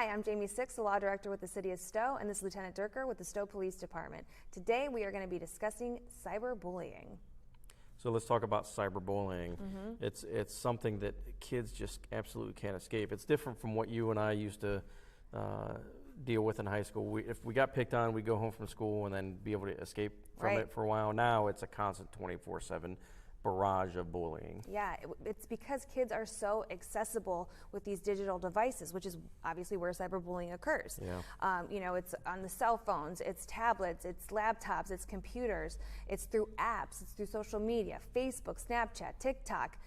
Hi, I'm Jamie Six, the Law Director with the City of Stowe, and this is Lieutenant Durker with the Stowe Police Department. Today we are going to be discussing cyberbullying. So let's talk about cyberbullying. It's something that kids just absolutely can't escape. It's different from what you and I used to deal with in high school. If we got picked on, we'd go home from school and then be able to escape from it for a while. Now it's a constant 24/7 barrage of bullying. Yeah, it's because kids are so accessible with these digital devices, which is obviously where cyberbullying occurs. Yeah. It's on the cell phones, it's tablets, it's laptops, it's computers, it's through apps, it's through social media, Facebook, Snapchat, TikTok,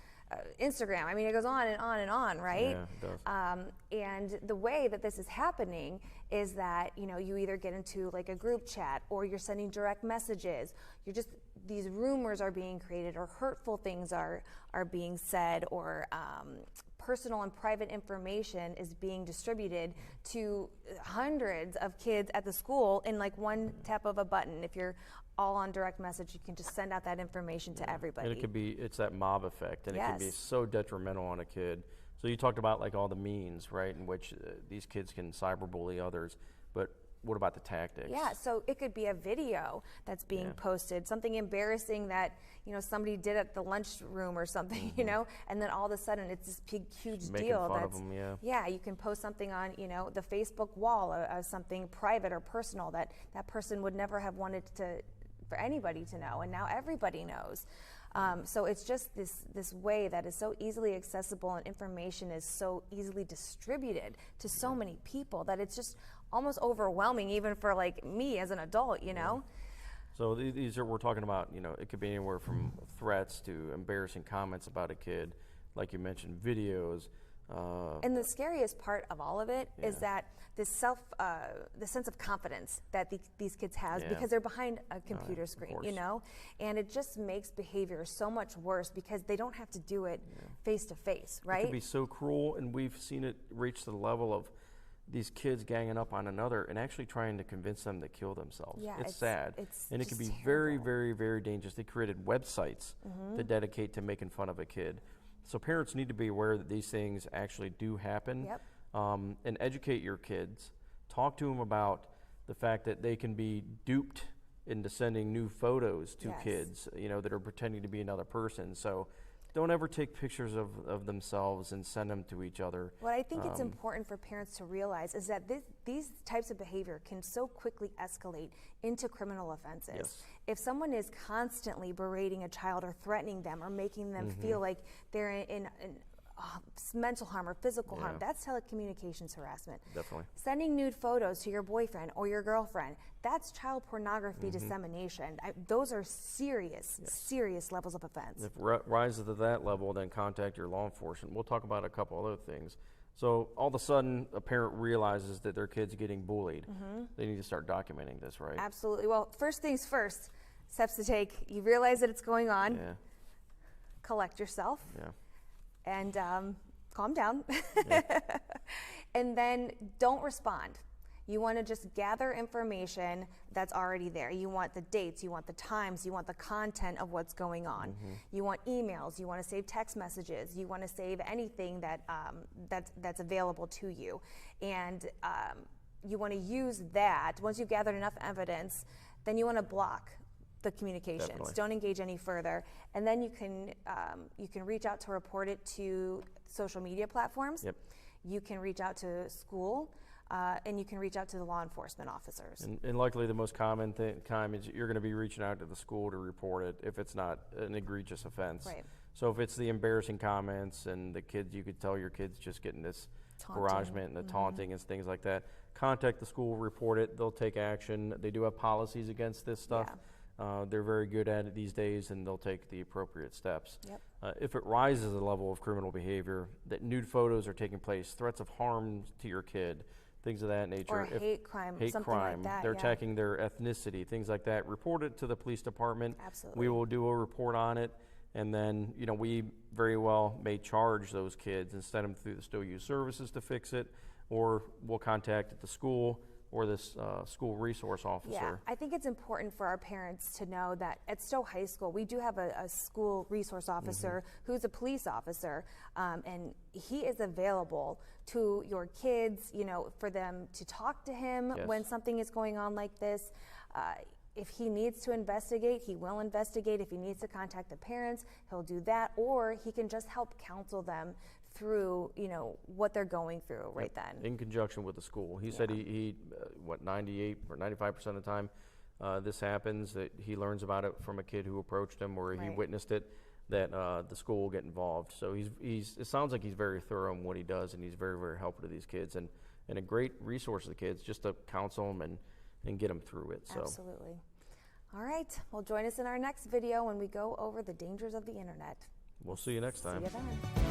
Instagram. I mean, it goes on and on and on, right? Yeah, it does. And the way that this is happening is that, you either get into like a group chat or you're sending direct messages. These rumors are being created, or hurtful things are being said, or personal and private information is being distributed to hundreds of kids at the school in like one tap of a button. If you're all on direct message, you can just send out that information to everybody. And it's that mob effect, and it can be so detrimental on a kid. So you talked about like all the means, right, in which these kids can cyberbully others, but what about the tactics? Yeah, so it could be a video that's being posted, something embarrassing that somebody did at the lunchroom or something, and then all of a sudden it's this big, huge deal. Fun of them, yeah, you can post something on the Facebook wall, something private or personal that person would never have wanted for anybody to know, and now everybody knows. So it's just this way that is so easily accessible, and information is so easily distributed to so many people that it's just almost overwhelming, even for like me as an adult, So we're talking about, it could be anywhere from threats to embarrassing comments about a kid, like you mentioned, videos. And the scariest part of all of it is that the sense of confidence that these kids have because they're behind a computer screen, and it just makes behavior so much worse because they don't have to do it face to face, right? It can be so cruel, and we've seen it reach to the level of these kids ganging up on another and actually trying to convince them to kill themselves. Yeah, it's sad. And it can be terrible. very, very, very dangerous. They created websites to dedicate to making fun of a kid. So parents need to be aware that these things actually do happen, and educate your kids. Talk to them about the fact that they can be duped into sending new photos to kids, that are pretending to be another person. So don't ever take pictures of themselves and send them to each other. What I think it's important for parents to realize is that these types of behavior can so quickly escalate into criminal offenses. Yes. If someone is constantly berating a child or threatening them or making them feel like they're in mental harm or physical harm, that's telecommunications harassment. Definitely. Sending nude photos to your boyfriend or your girlfriend, that's child pornography dissemination. Those are serious levels of offense. If it rises to that level, then contact your law enforcement. We'll talk about a couple other things. So all of a sudden, a parent realizes that their kid's getting bullied. They need to start documenting this, right? Absolutely. Well, first things first, steps to take. You realize that it's going on. Yeah. Collect yourself. Yeah. And calm down. And then don't respond. You want to just gather information that's already there. You want the dates, you want the times, you want the content of what's going on. You want emails, you want to save text messages, you want to save anything that's available to you. And you want to use that. Once you've gathered enough evidence, then you want to block the communications. Definitely. Don't engage any further, and then you can reach out to report it to social media platforms. You can reach out to school, and you can reach out to the law enforcement officers. And likely the most common time is you're going to be reaching out to the school to report it if it's not an egregious offense. Right. So if it's the embarrassing comments and the kids, you could tell your kids just getting this barragement and the taunting and things like that. Contact the school, report it. They'll take action. They do have policies against this stuff. They're very good at it these days, and they'll take the appropriate steps. If it rises to the level of criminal behavior, that nude photos are taking place, threats of harm to your kid, things of that nature. Or hate crime, something like that. They're attacking their ethnicity, things like that. Report it to the police department. Absolutely. We will do a report on it, and then we very well may charge those kids and send them through the Stowe Youth Services to fix it, or we'll contact the school. or this school resource officer. Yeah, I think it's important for our parents to know that at Stowe High School, we do have a school resource officer who's a police officer, and he is available to your kids, you know, for them to talk to him Yes. when something is going on like this. If he needs to investigate, he will investigate. If he needs to contact the parents, he'll do that, or he can just help counsel them through, you know, what they're going through right then. In conjunction with the school. He said he 98 or 95% of the time this happens, that he learns about it from a kid who approached him or he Right. witnessed it, that the school will get involved. So it sounds like he's very thorough in what he does, and he's very, very helpful to these kids, and a great resource to the kids just to counsel them and get them through it. So. Absolutely. All right, well, join us in our next video when we go over the dangers of the internet. We'll see you next time. See you then.